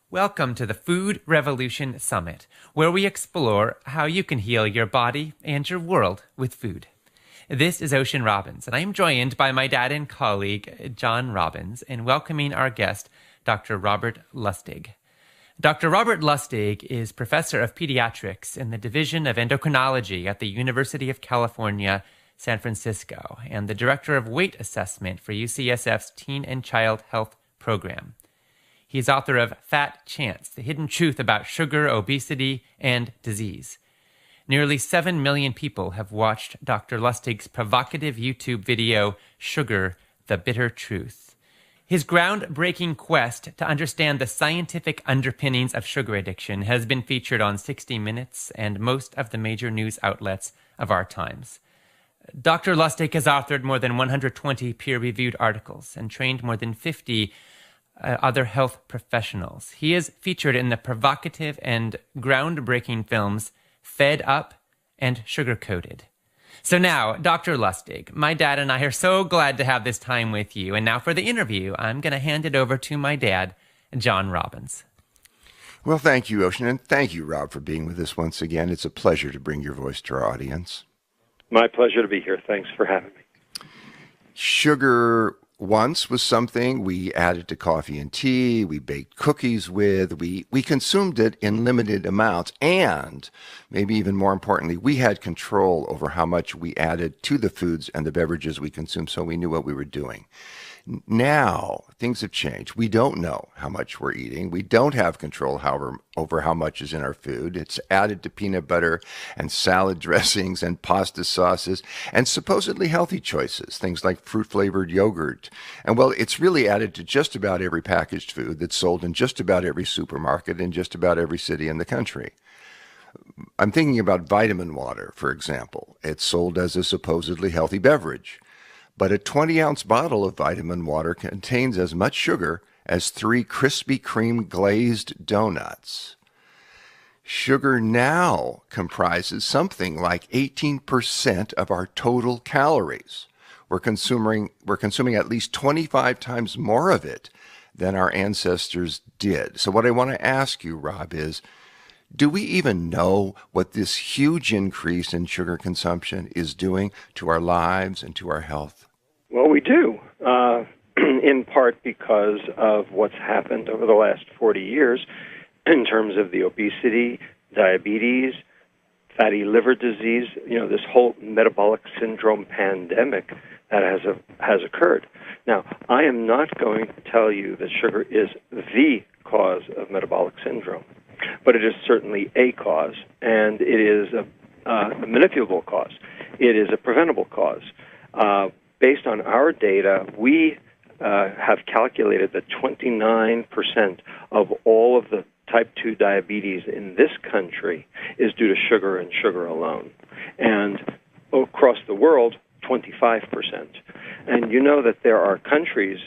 Welcome to the Food Revolution Summit, where we explore how you can heal your body and your world with food. This is Ocean Robbins, and I am joined by my dad and colleague, John Robbins, in welcoming our guest, Dr. Robert Lustig. Dr. Robert Lustig is professor of pediatrics in the Division of Endocrinology at the University of California, San Francisco, and the director of weight assessment for UCSF's Teen and Child Health Program. He's author of Fat Chance, The Hidden Truth About Sugar, Obesity, and Disease. Nearly 7 million people have watched Dr. Lustig's provocative YouTube video, Sugar, The Bitter Truth. His groundbreaking quest to understand the scientific underpinnings of sugar addiction has been featured on 60 Minutes and most of the major news outlets of our times. Dr. Lustig has authored more than 120 peer-reviewed articles and trained more than 50 other health professionals. He is featured in the provocative and groundbreaking films Fed Up and Sugar Coated. So now, Dr. Lustig, my dad and I are so glad to have this time with you. And now for the interview, I'm going to hand it over to my dad, John Robbins. Well, thank you, Ocean, and thank you, Rob, for being with us once again. It's a pleasure to bring your voice to our audience. My pleasure to be here. Thanks for having me. Sugar once was something we added to coffee and tea, we baked cookies with, we consumed it in limited amounts, and maybe even more importantly, we had control over how much we added to the foods and the beverages we consumed, so we knew what we were doing. Now, things have changed. We don't know how much we're eating. We don't have control, however, over how much is in our food. It's added to peanut butter and salad dressings and pasta sauces and supposedly healthy choices, things like fruit-flavored yogurt. And, well, it's really added to just about every packaged food that's sold in just about every supermarket in just about every city in the country. I'm thinking about vitamin water, for example. It's sold as a supposedly healthy beverage. But a 20-ounce bottle of vitamin water contains as much sugar as 3 Krispy Kreme glazed donuts. Sugar now comprises something like 18% of our total calories. We're consuming at least 25 times more of it than our ancestors did. So what I want to ask you, Rob, is, do we even know what this huge increase in sugar consumption is doing to our lives and to our health? Well, we do, in part because of what's happened over the last 40 years in terms of the obesity, diabetes, fatty liver disease, this whole metabolic syndrome pandemic that has occurred. Now, I am not going to tell you that sugar is the cause of metabolic syndrome, but it is certainly a cause, and it is a manipulable cause. It is a preventable cause. Based on our data, we have calculated that 29% of all of the type 2 diabetes in this country is due to sugar and sugar alone. And across the world, 25%. And you know that there are countries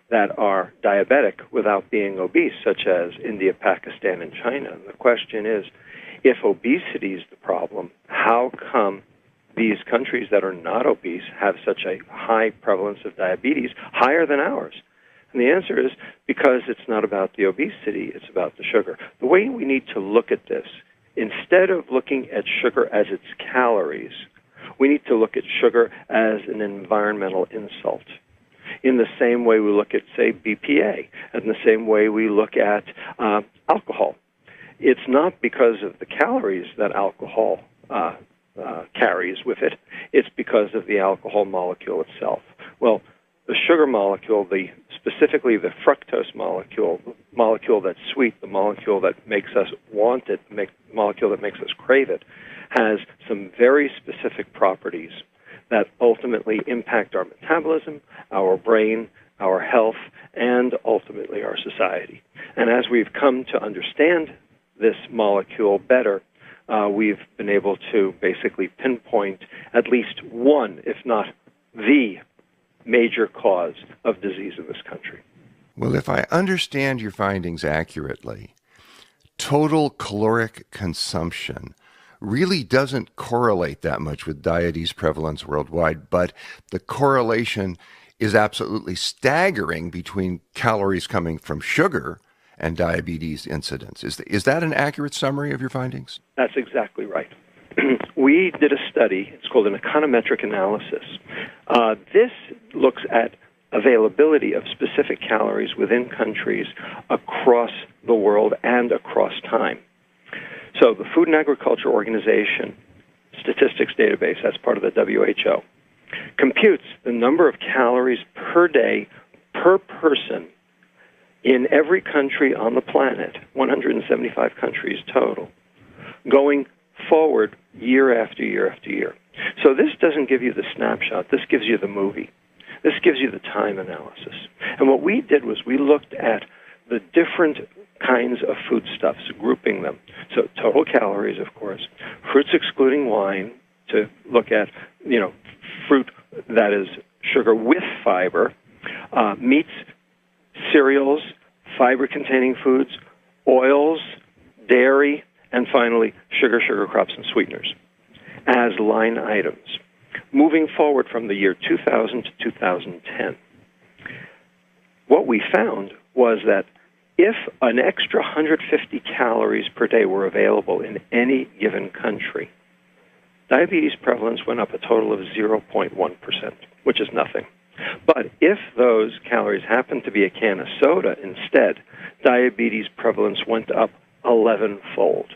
that are diabetic without being obese, such as India, Pakistan, and China. And the question is, if obesity is the problem, how come these countries that are not obese have such a high prevalence of diabetes, higher than ours? And the answer is because it's not about the obesity, it's about the sugar. The way we need to look at this, instead of looking at sugar as its calories, we need to look at sugar as an environmental insult. In the same way we look at, say, BPA, and the same way we look at alcohol. It's not because of the calories that alcohol carries with it. It's because of the alcohol molecule itself. Well, the sugar molecule, specifically the fructose molecule, the molecule that's sweet, the molecule that makes us want it, the molecule that makes us crave it, has some very specific properties that ultimately impact our metabolism, our brain, our health, and ultimately our society. And as we've come to understand this molecule better, we've been able to basically pinpoint at least one, if not the major cause of disease in this country. Well, if I understand your findings accurately, total caloric consumption really doesn't correlate that much with diabetes prevalence worldwide, but the correlation is absolutely staggering between calories coming from sugar and diabetes incidence. Is that an accurate summary of your findings? That's exactly right. We did a study. It's called an econometric analysis. This looks at availability of specific calories within countries across the world and across time. So the Food and Agriculture Organization statistics database, that's part of the WHO, computes the number of calories per day per person in every country on the planet, 175 countries total, going forward year after year after year. So this doesn't give you the snapshot. This gives you the movie. This gives you the time analysis. And what we did was we looked at the different kinds of foodstuffs, grouping them. So total calories, of course, fruits excluding wine, to look at, fruit that is sugar with fiber, meats, cereals, fiber-containing foods, oils, dairy, and finally, sugar crops, and sweeteners as line items. Moving forward from the year 2000 to 2010, what we found was that if an extra 150 calories per day were available in any given country, diabetes prevalence went up a total of 0.1%, which is nothing. But if those calories happened to be a can of soda instead, diabetes prevalence went up 11-fold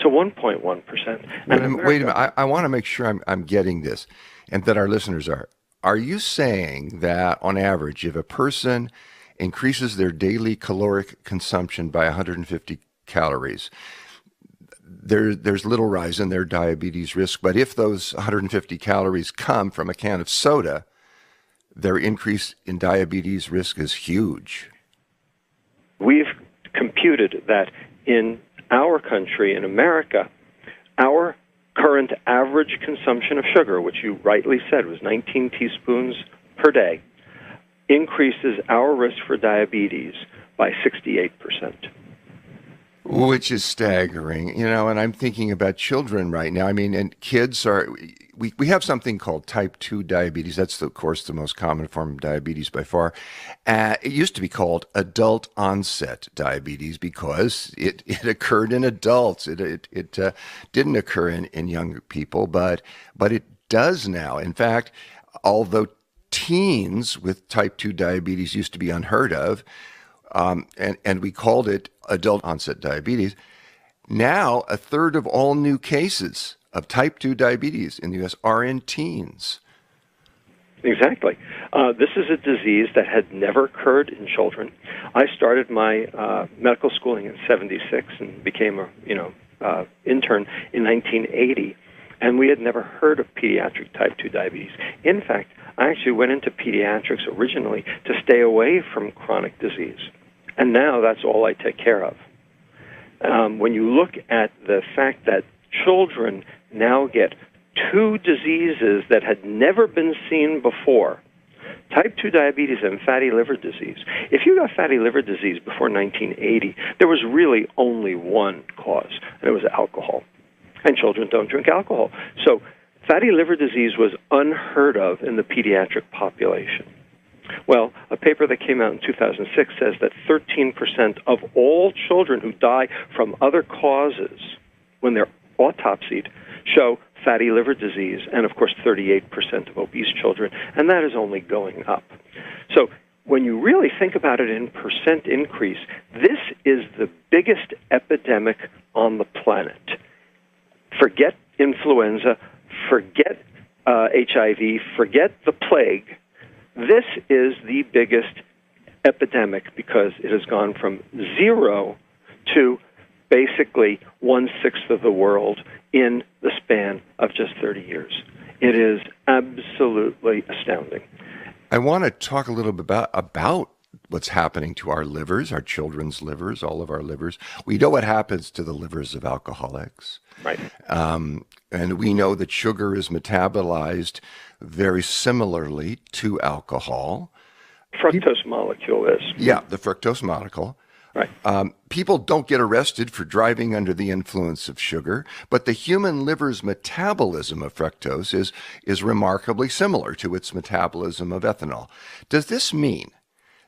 to 1.1%. Wait a minute. I want to make sure I'm getting this, and that our listeners are. Are you saying that, on average, if a person increases their daily caloric consumption by 150 calories, there's little rise in their diabetes risk, but if those 150 calories come from a can of soda, their increase in diabetes risk is huge? We've computed that in our country, in America, our current average consumption of sugar, which you rightly said was 19 teaspoons per day, increases our risk for diabetes by 68%. Which is staggering, and I'm thinking about children right now. I mean, and kids we have something called type 2 diabetes. That's, of course, the most common form of diabetes by far. It used to be called adult onset diabetes because it occurred in adults. It didn't occur in younger people, but it does now. In fact, although teens with type 2 diabetes used to be unheard of, and we called it adult onset diabetes, now a third of all new cases of type 2 diabetes in the U.S. are in teens. Exactly. This is a disease that had never occurred in children. I started my medical schooling in '76 and became a intern in 1980, and we had never heard of pediatric type 2 diabetes. In fact, I actually went into pediatrics originally to stay away from chronic disease, and now that's all I take care of. When you look at the fact that children now get two diseases that had never been seen before, type 2 diabetes and fatty liver disease. If you got fatty liver disease before 1980, there was really only one cause, and it was alcohol. And children don't drink alcohol. So fatty liver disease was unheard of in the pediatric population. Well, a paper that came out in 2006 says that 13% of all children who die from other causes when they're autopsied show fatty liver disease, and of course 38% of obese children, and that is only going up. So when you really think about it in percent increase, this is the biggest epidemic on the planet. Forget influenza, forget HIV, forget the plague. This is the biggest epidemic because it has gone from 0 to basically 1/6 of the world in the span of just 30 years. It is absolutely astounding. I want to talk a little bit about what's happening to our livers, our children's livers, all of our livers. We know what happens to the livers of alcoholics. Right. And we know that sugar is metabolized very similarly to alcohol. Fructose molecule is. Yeah, the fructose molecule. Right. People don't get arrested for driving under the influence of sugar, but the human liver's metabolism of fructose is remarkably similar to its metabolism of ethanol. Does this mean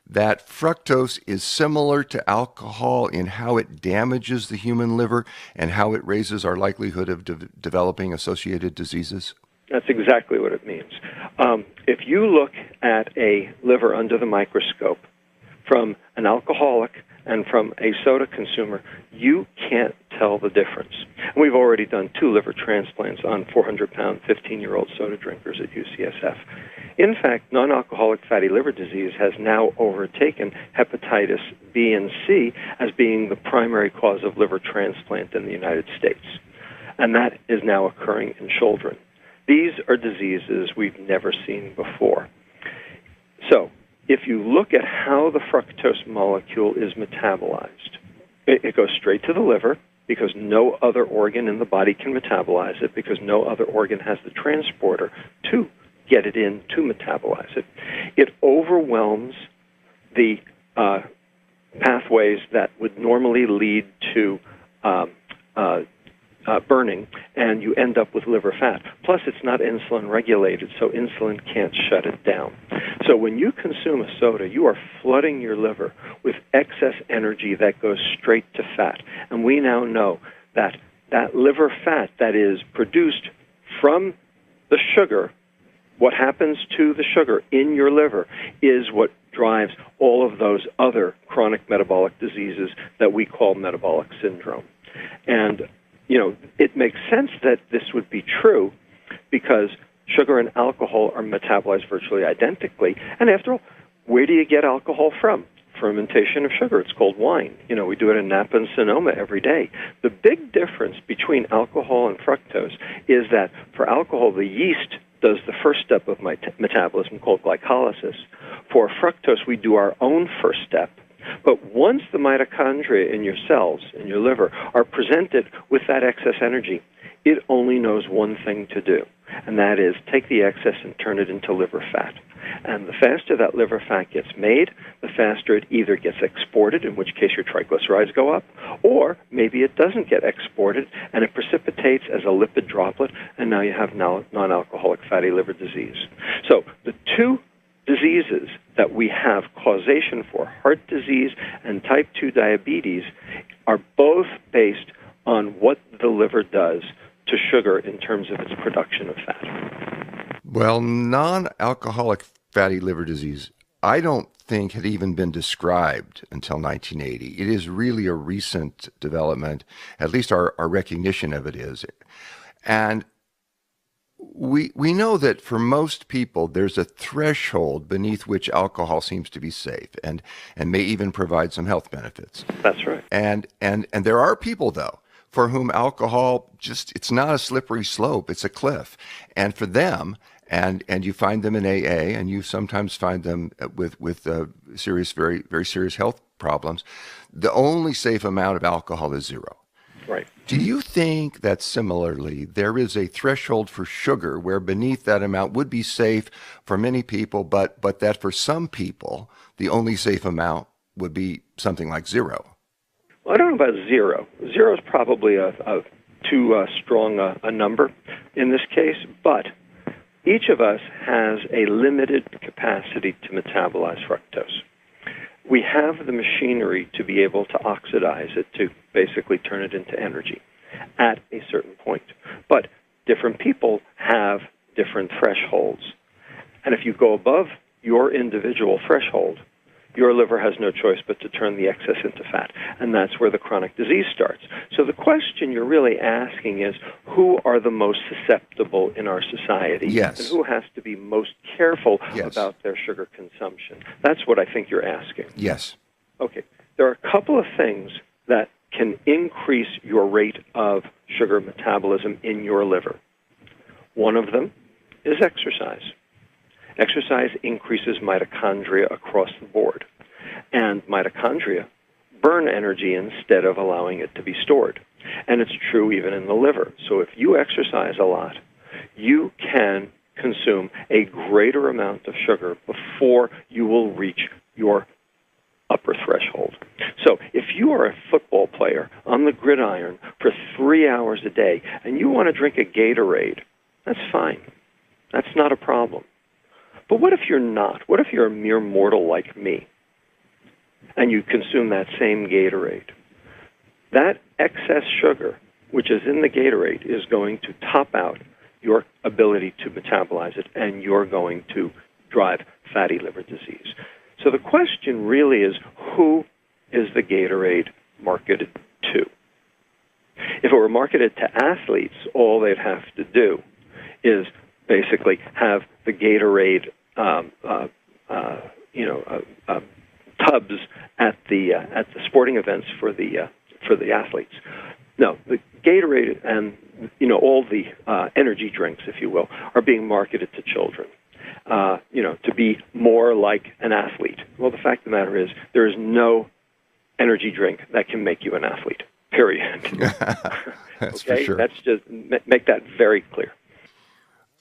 that fructose is similar to alcohol in how it damages the human liver and how it raises our likelihood of developing associated diseases? That's exactly what it means. If you look at a liver under the microscope from an alcoholic and from a soda consumer, you can't tell the difference. And we've already done 2 liver transplants on 400-pound, 15-year-old soda drinkers at UCSF. In fact, non-alcoholic fatty liver disease has now overtaken hepatitis B and C as being the primary cause of liver transplant in the United States. And that is now occurring in children. These are diseases we've never seen before. So, if you look at how the fructose molecule is metabolized, it goes straight to the liver because no other organ in the body can metabolize it, because no other organ has the transporter to get it in to metabolize it. It overwhelms the pathways that would normally lead to burning, and you end up with liver fat. Plus, it's not insulin regulated, so insulin can't shut it down. So when you consume a soda, you are flooding your liver with excess energy that goes straight to fat. And we now know that that liver fat that is produced from the sugar, what happens to the sugar in your liver is what drives all of those other chronic metabolic diseases that we call metabolic syndrome. And it makes sense that this would be true because sugar and alcohol are metabolized virtually identically. And after all, where do you get alcohol from? Fermentation of sugar. It's called wine. We do it in Napa and Sonoma every day. The big difference between alcohol and fructose is that for alcohol, the yeast does the first step of metabolism called glycolysis. For fructose, we do our own first step. But once the mitochondria in your cells, in your liver, are presented with that excess energy, it only knows one thing to do, and that is take the excess and turn it into liver fat. And the faster that liver fat gets made, the faster it either gets exported, in which case your triglycerides go up, or maybe it doesn't get exported and it precipitates as a lipid droplet, and now you have non-alcoholic fatty liver disease. So the 2 diseases that we have causation for, heart disease and type 2 diabetes, are both based on what the liver does to sugar in terms of its production of fat. Well, non-alcoholic fatty liver disease, I don't think had even been described until 1980. It is really a recent development, at least our recognition of it is. And we know that for most people, there's a threshold beneath which alcohol seems to be safe and may even provide some health benefits. That's right. And there are people, though, for whom alcohol it's not a slippery slope, it's a cliff. And for them, and you find them in AA, and you sometimes find them with serious, very, very serious health problems, the only safe amount of alcohol is 0. Right. Do you think that similarly there is a threshold for sugar where beneath that amount would be safe for many people, but that for some people the only safe amount would be something like 0? Well, I don't know about 0. 0 is probably a too strong a number in this case, but each of us has a limited capacity to metabolize fructose. We have the machinery to be able to oxidize it, to basically turn it into energy at a certain point. But different people have different thresholds. And if you go above your individual threshold, your liver has no choice but to turn the excess into fat. And that's where the chronic disease starts. So the question you're really asking is, who are the most susceptible in our society? Yes. And who has to be most careful Yes. about their sugar consumption? That's what I think you're asking. Yes. Okay. There are a couple of things that can increase your rate of sugar metabolism in your liver. One of them is exercise. Exercise increases mitochondria across the board. And mitochondria burn energy instead of allowing it to be stored. And it's true even in the liver. So if you exercise a lot, you can consume a greater amount of sugar before you will reach your upper threshold. So if you are a football player on the gridiron for 3 hours a day and you want to drink a Gatorade, that's fine. That's not a problem. But what if you're not? What if you're a mere mortal like me? and you consume that same Gatorade, that excess sugar, which is in the Gatorade, is going to top out your ability to metabolize it, and you're going to drive fatty liver disease. So the question really is, who is the Gatorade marketed to? If it were marketed to athletes, all they'd have to do is basically have the Gatorade, tubs at the sporting events for the athletes. No, the Gatorade and all the energy drinks, if you will, are being marketed to children. To be more like an athlete. Well, the fact of the matter is, there is no energy drink that can make you an athlete. Period. That's okay? for sure. That's just make that very clear.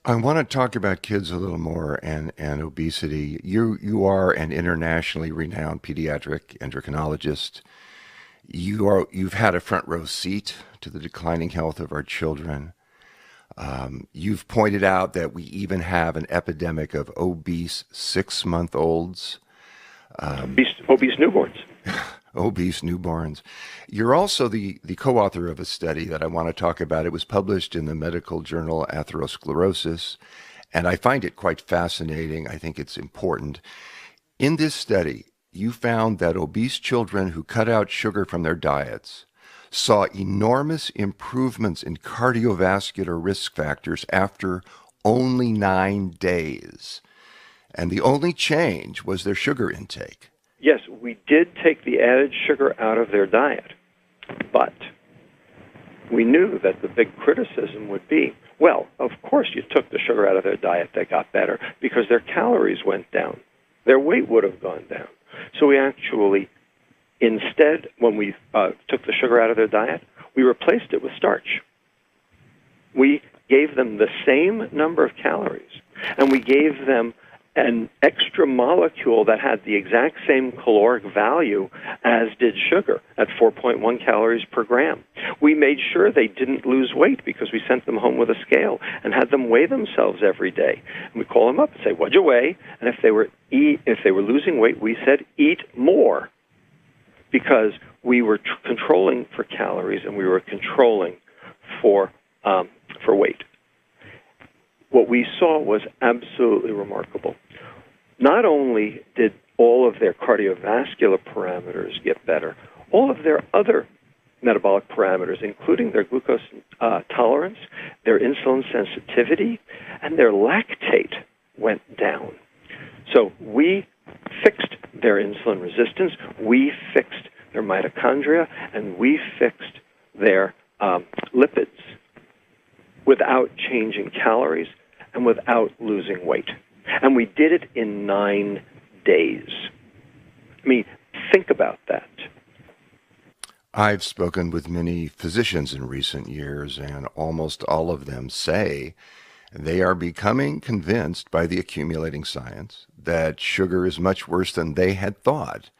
I want to talk about kids a little more and obesity. You are an internationally renowned pediatric endocrinologist. You've had a front row seat to the declining health of our children. You've pointed out that we even have an epidemic of obese 6-month-olds. Obese newborns. Obese newborns. You're also the co-author of a study that I want to talk about. It was published in the medical journal Atherosclerosis, and I find it quite fascinating. I think it's important. In this study, you found that obese children who cut out sugar from their diets saw enormous improvements in cardiovascular risk factors after only 9 days. And the only change was their sugar intake. Yes, we did take the added sugar out of their diet, but we knew that the big criticism would be, well, of course you took the sugar out of their diet, they got better, because their calories went down. Their weight would have gone down. So we actually, instead, when we took the sugar out of their diet, we replaced it with starch. We gave them the same number of calories, and we gave them an extra molecule that had the exact same caloric value as did sugar at 4.1 calories per gram. We made sure they didn't lose weight because we sent them home with a scale and had them weigh themselves every day. And we call them up and say, "What'd you weigh?" And if they were losing weight, we said, "Eat more," because we were controlling for calories and we were controlling for weight. What we saw was absolutely remarkable. Not only did all of their cardiovascular parameters get better, all of their other metabolic parameters, including their glucose tolerance, their insulin sensitivity, and their lactate went down. So we fixed their insulin resistance, we fixed their mitochondria, and we fixed their lipids without changing calories and without losing weight. And we did it in 9 days. I mean, think about that. I've spoken with many physicians in recent years, and almost all of them say they are becoming convinced by the accumulating science that sugar is much worse than they had thought.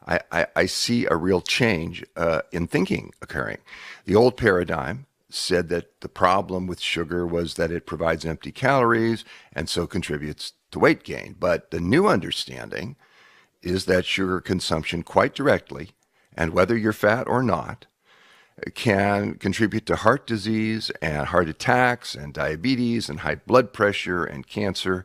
I see a real change in thinking occurring. The old paradigm said that the problem with sugar was that it provides empty calories and so contributes to weight gain. But the new understanding is that sugar consumption quite directly, and whether you're fat or not, can contribute to heart disease and heart attacks and diabetes and high blood pressure and cancer.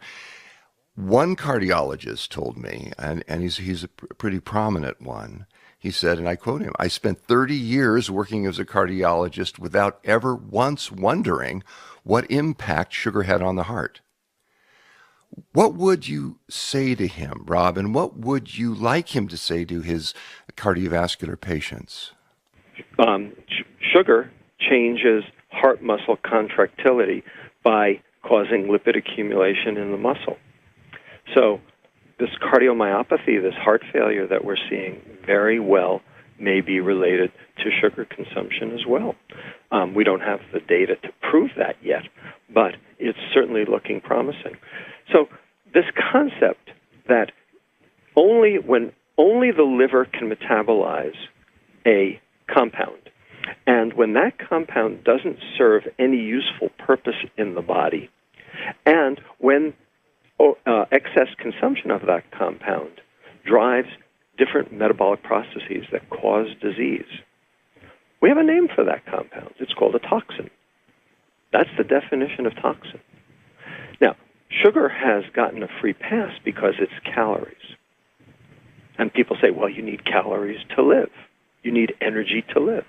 One cardiologist told me, and he's a pretty prominent one, he said, and I quote him, "I spent 30 years working as a cardiologist without ever once wondering what impact sugar had on the heart." What would you say to him, Rob, and what would you like him to say to his cardiovascular patients? Sugar changes heart muscle contractility by causing lipid accumulation in the muscle. So this cardiomyopathy, this heart failure that we're seeing, very well may be related to sugar consumption as well. We don't have the data to prove that yet, but it's certainly looking promising. So this concept that only the liver can metabolize a compound, and when that compound doesn't serve any useful purpose in the body, and when excess consumption of that compound drives different metabolic processes that cause disease. We have a name for that compound. It's called a toxin. That's the definition of toxin. Now, sugar has gotten a free pass because it's calories. And people say, well, you need calories to live. You need energy to live.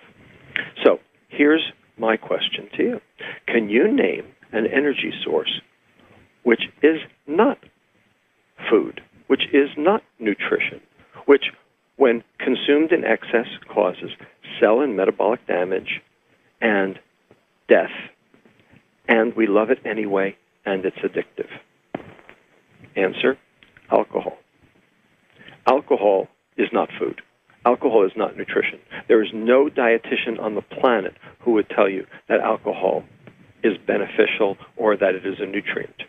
So here's my question to you. Can you name an energy source which is not food, which is not nutrition, which, when consumed in excess, causes cell and metabolic damage and death, and we love it anyway, and it's addictive? Answer: alcohol. Alcohol is not food. Alcohol is not nutrition. There is no dietitian on the planet who would tell you that alcohol is beneficial or that it is a nutrient.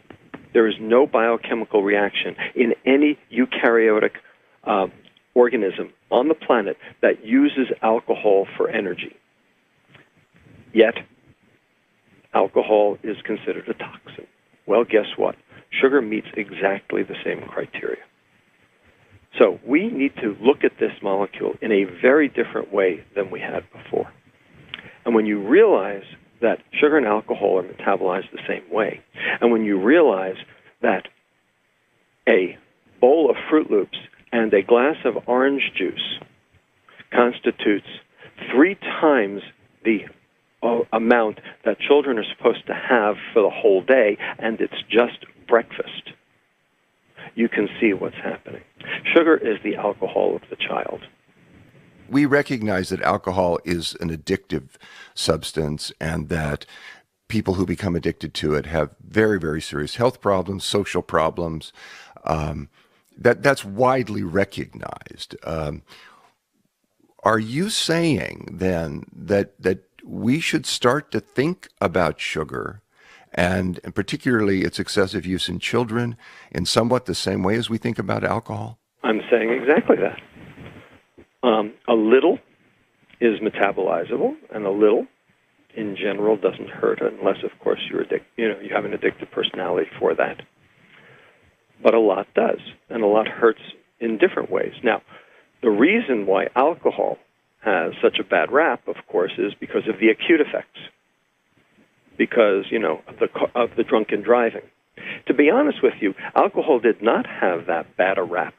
There is no biochemical reaction in any eukaryotic organism on the planet that uses alcohol for energy. Yet, alcohol is considered a toxin. Well, guess what? Sugar meets exactly the same criteria. So we need to look at this molecule in a very different way than we had before. And when you realize that sugar and alcohol are metabolized the same way, and when you realize that a bowl of Fruit Loops and a glass of orange juice constitutes 3 times the amount that children are supposed to have for the whole day, and it's just breakfast, you can see what's happening. Sugar is the alcohol of the child. We recognize that alcohol is an addictive substance and that people who become addicted to it have very, very serious health problems, social problems. That's widely recognized. Are you saying then that we should start to think about sugar and particularly its excessive use in children in somewhat the same way as we think about alcohol? I'm saying exactly that. A little is metabolizable, and a little, in general, doesn't hurt, unless, of course, you have an addictive personality for that. But a lot does, and a lot hurts in different ways. Now, the reason why alcohol has such a bad rap, of course, is because of the acute effects, because, of the drunken driving. To be honest with you, alcohol did not have that bad a rap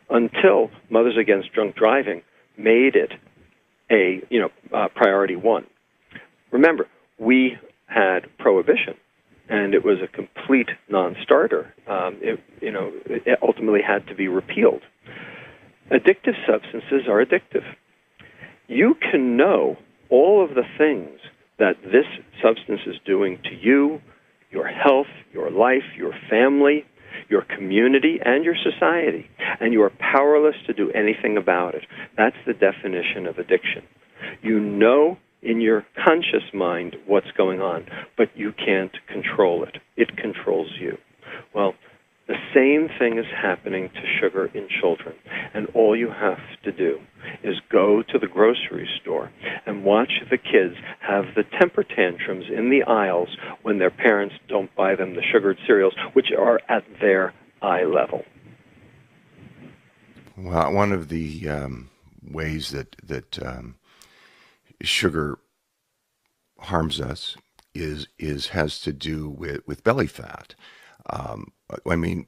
until Mothers Against Drunk Driving made it a priority one. Remember, we had prohibition, and it was a complete non-starter. It ultimately had to be repealed. Addictive substances are addictive. You can know all of the things that this substance is doing to you, your health, your life, your family, your community, and your society, and you are powerless to do anything about it. That's the definition of addiction. You know in your conscious mind what's going on, but you can't control it. It controls you. Well, the same thing is happening to sugar in children, and all you have to do is go to the grocery store and watch the kids have the temper tantrums in the aisles when their parents don't buy them the sugared cereals, which are at their eye level. Well, one of the ways that sugar harms us has to do with belly fat.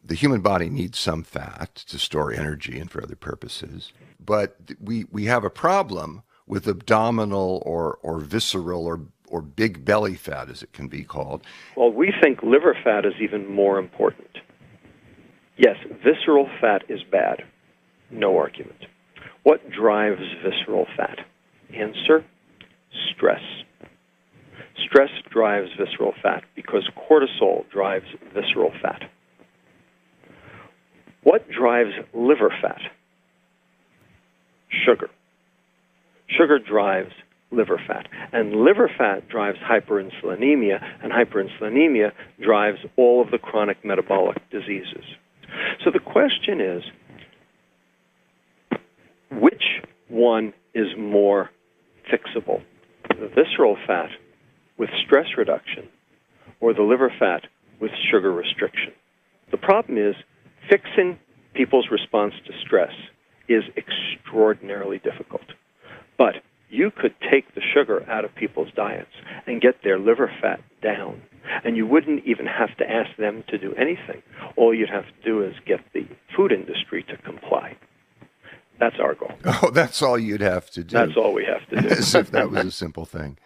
The human body needs some fat to store energy and for other purposes, but we have a problem with abdominal or visceral or big belly fat, as it can be called. Well, we think liver fat is even more important. Yes, visceral fat is bad. No argument. What drives visceral fat? Answer: stress. Stress drives visceral fat because cortisol drives visceral fat. What drives liver fat? Sugar. Sugar drives liver fat. And liver fat drives hyperinsulinemia, and hyperinsulinemia drives all of the chronic metabolic diseases. So the question is, which one is more fixable? The visceral fat with stress reduction, or the liver fat with sugar restriction? The problem is fixing people's response to stress is extraordinarily difficult. But you could take the sugar out of people's diets and get their liver fat down, and you wouldn't even have to ask them to do anything. All you'd have to do is get the food industry to comply. That's our goal. Oh, that's all you'd have to do. That's all we have to do. As if that was a simple thing.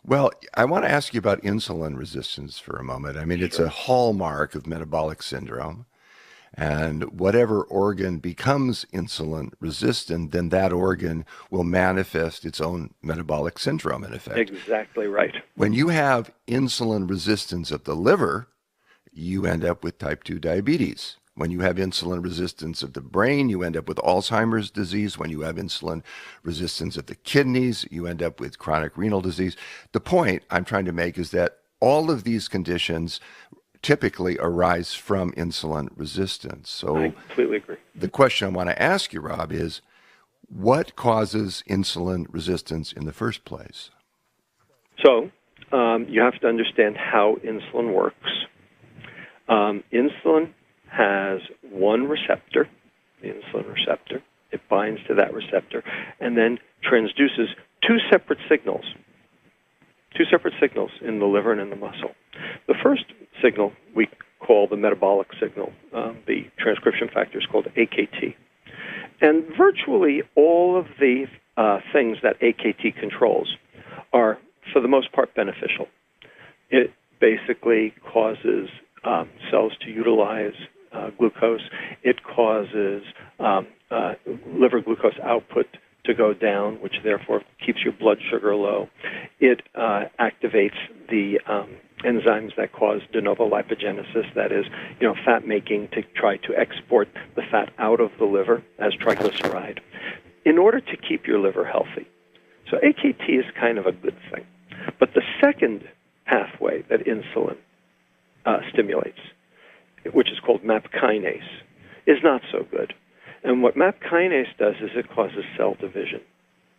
Well, I want to ask you about insulin resistance for a moment. I mean, it's a hallmark of metabolic syndrome. And whatever organ becomes insulin resistant, then that organ will manifest its own metabolic syndrome, in effect. Exactly right. When you have insulin resistance of the liver, you end up with type 2 diabetes. When you have insulin resistance of the brain, you end up with Alzheimer's disease. When you have insulin resistance of the kidneys, you end up with chronic renal disease. The point I'm trying to make is that all of these conditions typically arise from insulin resistance. So I completely agree. The question I want to ask you, Rob, is what causes insulin resistance in the first place? So you have to understand how insulin works. Insulin has one receptor, the insulin receptor. It binds to that receptor and then transduces two separate signals in the liver and in the muscle. The first signal we call the metabolic signal. The transcription factor is called AKT. And virtually all of the things that AKT controls are, for the most part, beneficial. It basically causes cells to utilize glucose. It causes liver glucose output to go down, which therefore keeps your blood sugar low. It activates the enzymes that cause de novo lipogenesis, that is, fat making to try to export the fat out of the liver as triglyceride, in order to keep your liver healthy. So AKT is kind of a good thing. But the second pathway that insulin stimulates, which is called MAP kinase, is not so good. And what MAP kinase does is it causes cell division,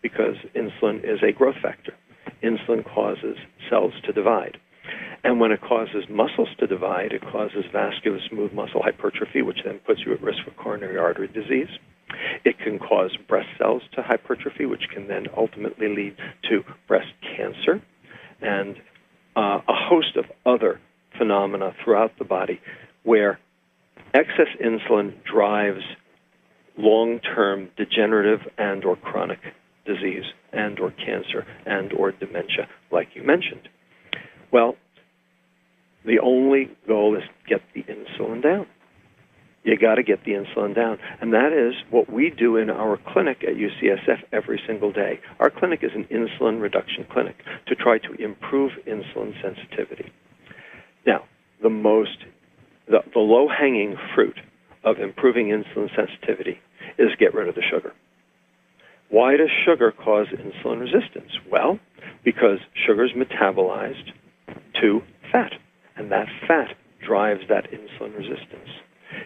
because insulin is a growth factor. Insulin causes cells to divide. And when it causes muscles to divide, it causes vascular smooth muscle hypertrophy, which then puts you at risk for coronary artery disease. It can cause breast cells to hypertrophy, which can then ultimately lead to breast cancer, and a host of other phenomena throughout the body where excess insulin drives long-term degenerative and or chronic disease and or cancer and or dementia, like you mentioned. Well, the only goal is to get the insulin down. You got to get the insulin down. And that is what we do in our clinic at UCSF every single day. Our clinic is an insulin reduction clinic to try to improve insulin sensitivity. Now, the low-hanging fruit of improving insulin sensitivity is get rid of the sugar. Why does sugar cause insulin resistance? Well, because sugar is metabolized to fat, and that fat drives that insulin resistance.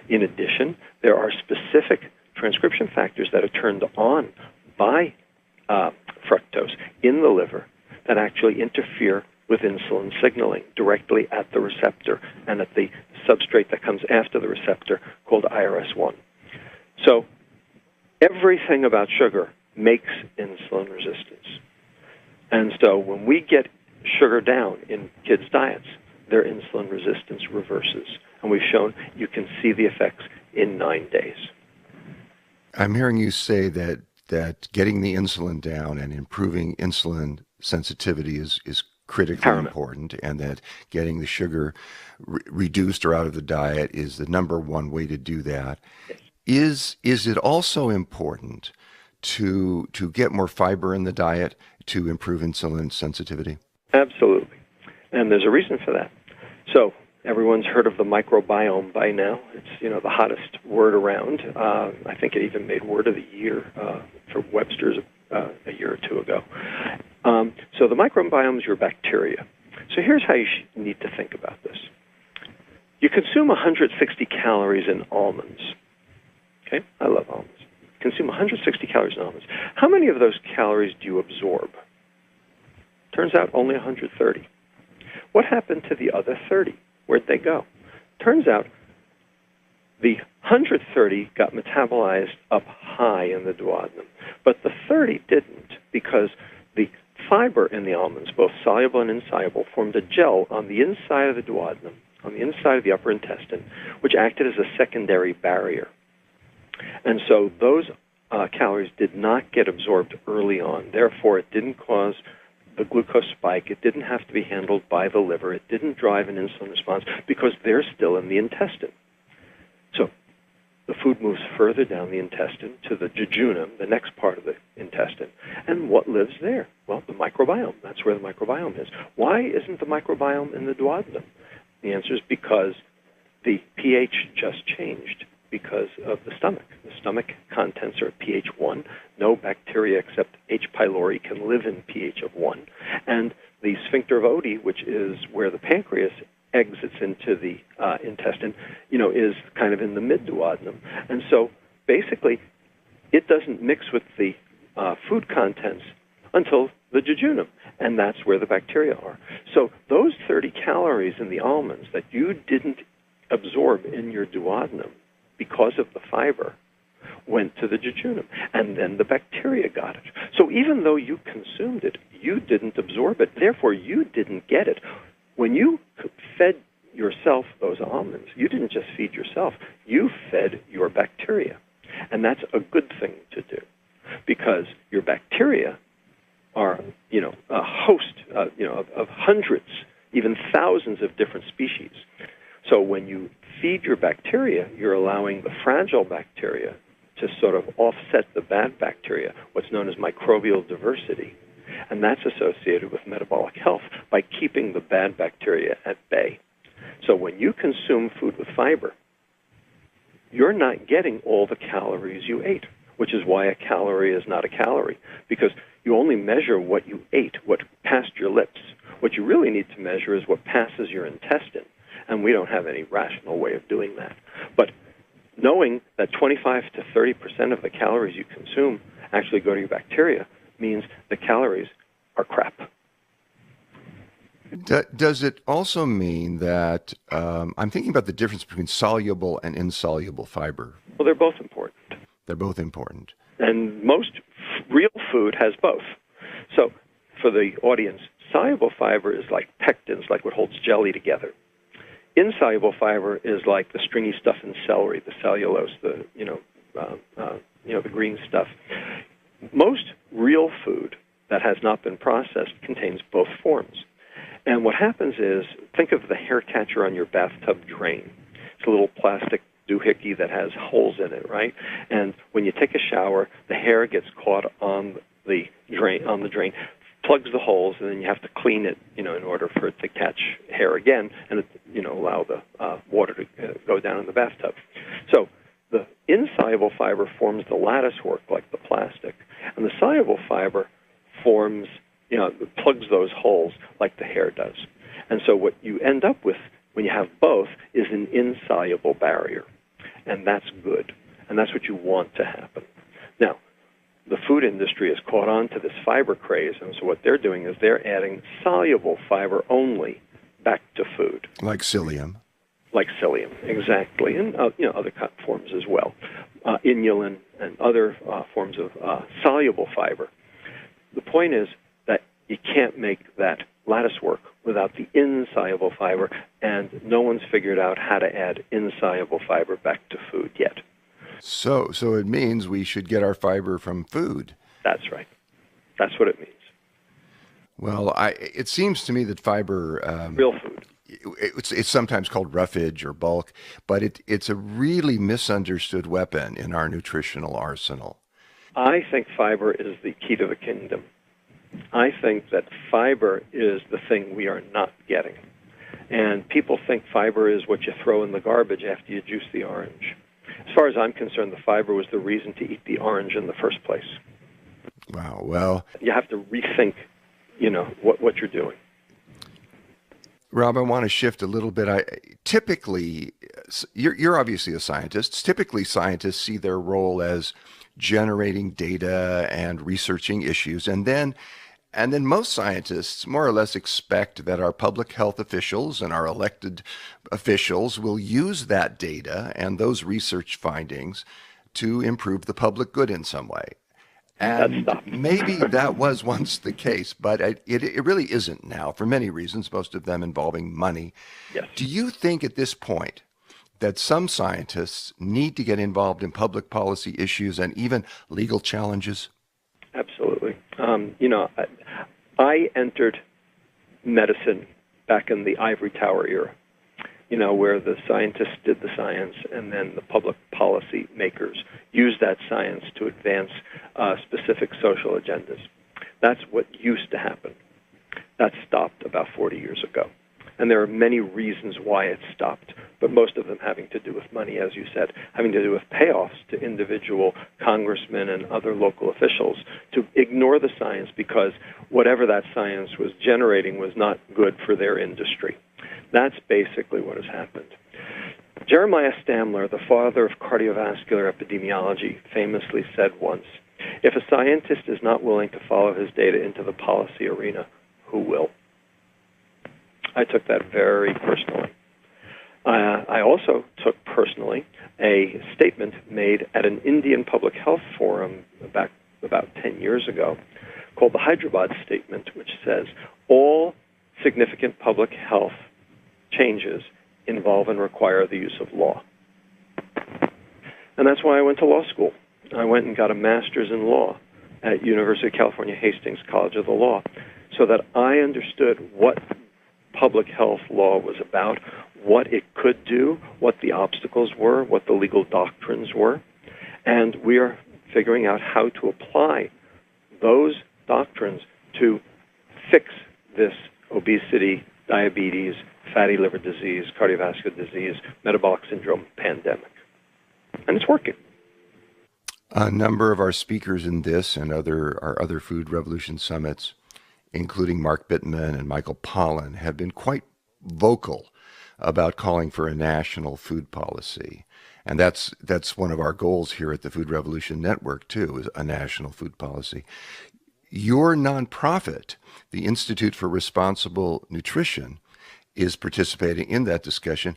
In addition, there are specific transcription factors that are turned on by fructose in the liver that actually interfere with insulin signaling directly at the receptor and at the substrate that comes after the receptor called IRS1. So everything about sugar makes insulin resistance. And so when we get sugar down in kids' diets, their insulin resistance reverses. And we've shown you can see the effects in 9 days. I'm hearing you say that getting the insulin down and improving insulin sensitivity is critically paramount, important, and that getting the sugar reduced or out of the diet is the number one way to do that. Yes. Is it also important to get more fiber in the diet to improve insulin sensitivity? Absolutely. And there's a reason for that. So everyone's heard of the microbiome by now. It's, the hottest word around. I think it even made word of the year for Webster's a year or two ago. So the microbiome is your bacteria. So here's how you need to think about this. You consume 160 calories in almonds. Okay? I love almonds. Consume 160 calories in almonds. How many of those calories do you absorb? Turns out only 130. What happened to the other 30? Where'd they go? Turns out the 130 got metabolized up high in the duodenum, but the 30 didn't, because the fiber in the almonds, both soluble and insoluble, formed a gel on the inside of the duodenum, on the inside of the upper intestine, which acted as a secondary barrier. And so those calories did not get absorbed early on. Therefore, it didn't cause the glucose spike. It didn't have to be handled by the liver. It didn't drive an insulin response because they're still in the intestine. So the food moves further down the intestine to the jejunum, the next part of the intestine. And what lives there? Well, the microbiome. That's where the microbiome is. Why isn't the microbiome in the duodenum? The answer is because the pH just changed because of the stomach. The stomach contents are at pH 1. No bacteria except H. pylori can live in pH of 1. And the sphincter of Oddi, which is where the pancreas exits into the intestine, is kind of in the mid-duodenum. And so basically, it doesn't mix with the food contents until the jejunum, and that's where the bacteria are. So those 30 calories in the almonds that you didn't absorb in your duodenum because of the fiber went to the jejunum, and then the bacteria got it. So even though you consumed it, you didn't absorb it. Therefore, you didn't get it. When you fed yourself those almonds, you didn't just feed yourself. You fed your bacteria. And that's a good thing to do, because your bacteria are, a host, of hundreds, even thousands of different species. So when you feed your bacteria, you're allowing the fragile bacteria to sort of offset the bad bacteria, what's known as microbial diversity. And that's associated with metabolic health by keeping the bad bacteria at bay. So when you consume food with fiber, you're not getting all the calories you ate, which is why a calorie is not a calorie, because you only measure what you ate, what passed your lips. What you really need to measure is what passes your intestine, and we don't have any rational way of doing that. But knowing that 25 to 30% of the calories you consume actually go to your bacteria means the calories are crap. Does it also mean that, I'm thinking about the difference between soluble and insoluble fiber? Well, they're both important. They're both important. And most real food has both. So for the audience, soluble fiber is like pectins, like what holds jelly together. Insoluble fiber is like the stringy stuff in celery, the cellulose, the green stuff. Most real food that has not been processed contains both forms. And what happens is, think of the hair catcher on your bathtub drain. It's a little plastic doohickey that has holes in it, right? And when you take a shower, the hair gets caught on the drain, plugs the holes, and then you have to clean it, in order for it to catch hair again, and allow the water to go down in the bathtub. So the insoluble fiber forms the lattice work like the plastic, and the soluble fiber forms, plugs those holes like the hair does. And so what you end up with when you have both is an insoluble barrier, and that's good, and that's what you want to happen. Now, the food industry has caught on to this fiber craze, and so what they're doing is they're adding soluble fiber only back to food. Like psyllium. Like psyllium, exactly, and other forms as well. Inulin and other forms of soluble fiber. The point is that you can't make that lattice work without the insoluble fiber, and no one's figured out how to add insoluble fiber back to food yet. So it means we should get our fiber from food. That's right. That's what it means. Well, it seems to me that fiber... real food. It's sometimes called roughage or bulk, but it's a really misunderstood weapon in our nutritional arsenal. I think fiber is the key to the kingdom. I think that fiber is the thing we are not getting. And people think fiber is what you throw in the garbage after you juice the orange. As far as I'm concerned, the fiber was the reason to eat the orange in the first place. Wow, well... You have to rethink, what you're doing. Rob, I want to shift a little bit. Typically, you're obviously a scientist. Typically, scientists see their role as generating data and researching issues, and then And then most scientists more or less expect that our public health officials and our elected officials will use that data and those research findings to improve the public good in some way. That And stopped. maybe that was once the case, but it really isn't now for many reasons, most of them involving money. Yes. Do you think at this point that some scientists need to get involved in public policy issues and even legal challenges? Absolutely. I entered medicine back in the ivory tower era, where the scientists did the science and then the public policy makers used that science to advance specific social agendas. That's what used to happen. That stopped about 40 years ago. And there are many reasons why it stopped, but most of them having to do with money, as you said, having to do with payoffs to individual congressmen and other local officials to ignore the science because whatever that science was generating was not good for their industry. That's basically what has happened. Jeremiah Stamler, the father of cardiovascular epidemiology, famously said once, "If a scientist is not willing to follow his data into the policy arena, who will?" I took that very personally. I also took personally a statement made at an Indian public health forum back about 10 years ago called the Hyderabad Statement, which says all significant public health changes involve and require the use of law. And that's why I went to law school. I went and got a master's in law at University of California Hastings College of the Law so that I understood what public health law was about, what it could do, what the obstacles were, what the legal doctrines were. And we are figuring out how to apply those doctrines to fix this obesity, diabetes, fatty liver disease, cardiovascular disease, metabolic syndrome pandemic. And it's working. A number of our speakers in this and our other Food Revolution summits, including Mark Bittman and Michael Pollan, have been quite vocal about calling for a national food policy. And that's one of our goals here at the Food Revolution Network, too, is a national food policy. Your nonprofit, the Institute for Responsible Nutrition, is participating in that discussion.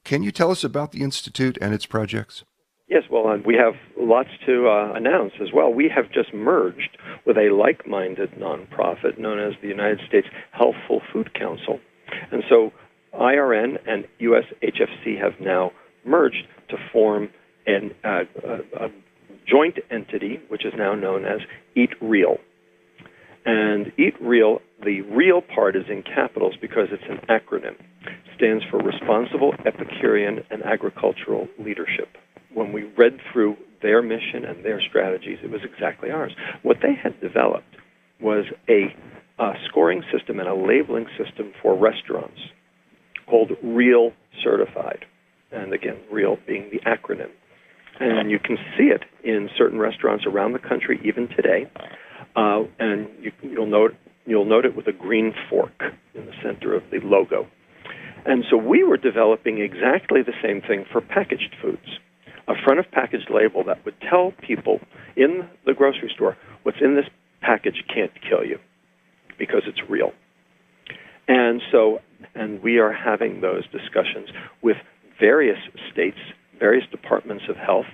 Can you tell us about the Institute and its projects? Yes, well, we have lots to announce as well. We have just merged with a like-minded nonprofit known as the United States Healthful Food Council. And so IRN and USHFC have now merged to form a joint entity, which is now known as Eat Real. And Eat Real, the real part is in capitals because it's an acronym. It stands for Responsible Epicurean and Agricultural Leadership. When we read through their mission and their strategies, it was exactly ours. What they had developed was a scoring system and a labeling system for restaurants called Real Certified. And again, Real being the acronym. And you can see it in certain restaurants around the country even today. And you'll note it with a green fork in the center of the logo. And so we were developing exactly the same thing for packaged foods. A front-of-package label that would tell people in the grocery store, what's in this package can't kill you because it's real. And we are having those discussions with various states, various departments of health.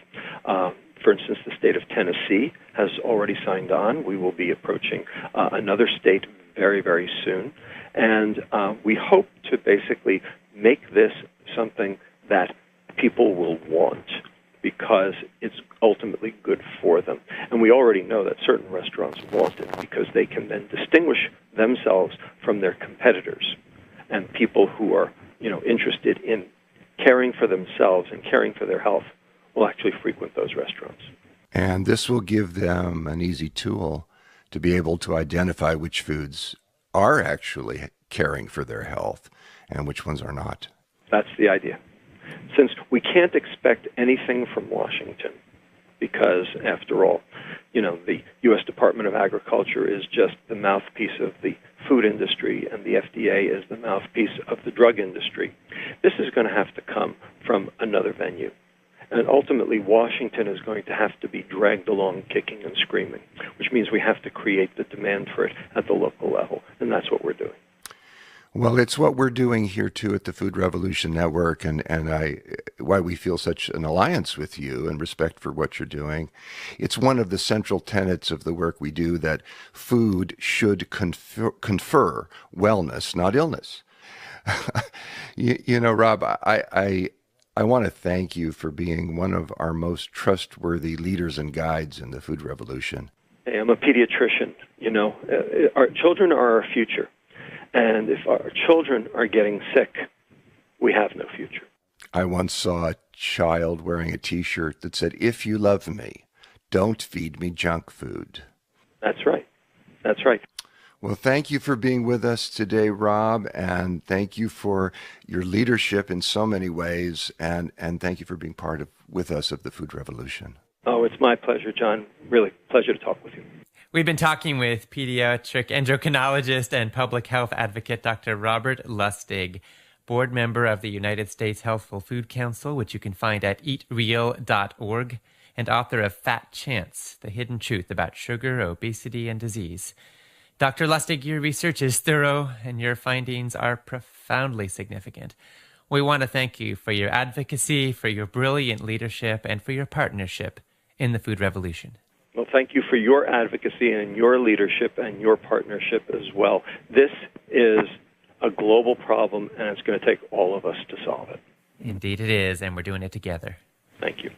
For instance, the state of Tennessee has already signed on. We will be approaching another state very, very soon. And we hope to basically make this something that people will want because it's ultimately good for them. And we already know that certain restaurants want it because they can then distinguish themselves from their competitors. And people who are, interested in caring for themselves and caring for their health will actually frequent those restaurants. And this will give them an easy tool to be able to identify which foods are actually caring for their health and which ones are not. That's the idea. Since we can't expect anything from Washington, because, after all, the U.S. Department of Agriculture is just the mouthpiece of the food industry, and the FDA is the mouthpiece of the drug industry. This is going to have to come from another venue. And ultimately, Washington is going to have to be dragged along kicking and screaming, which means we have to create the demand for it at the local level. And that's what we're doing. Well, it's what we're doing here too at the Food Revolution Network, and why we feel such an alliance with you and respect for what you're doing. It's one of the central tenets of the work we do that food should confer wellness, not illness. Rob, I want to thank you for being one of our most trustworthy leaders and guides in the food revolution. Hey, I'm a pediatrician. Our children are our future. And if our children are getting sick, we have no future. I once saw a child wearing a T-shirt that said, "If you love me, don't feed me junk food." That's right. That's right. Well, thank you for being with us today, Rob, and thank you for your leadership in so many ways, and thank you for being with us of the food revolution. Oh, it's my pleasure, John. Really, pleasure to talk with you. We've been talking with pediatric endocrinologist and public health advocate Dr. Robert Lustig, board member of the United States Healthful Food Council, which you can find at eatreal.org, and author of Fat Chance, The Hidden Truth About Sugar, Obesity, and Disease. Dr. Lustig, your research is thorough and your findings are profoundly significant. We want to thank you for your advocacy, for your brilliant leadership, and for your partnership in the food revolution. Well, thank you for your advocacy and your leadership and your partnership as well. This is a global problem, and it's going to take all of us to solve it. Indeed it is, and we're doing it together. Thank you.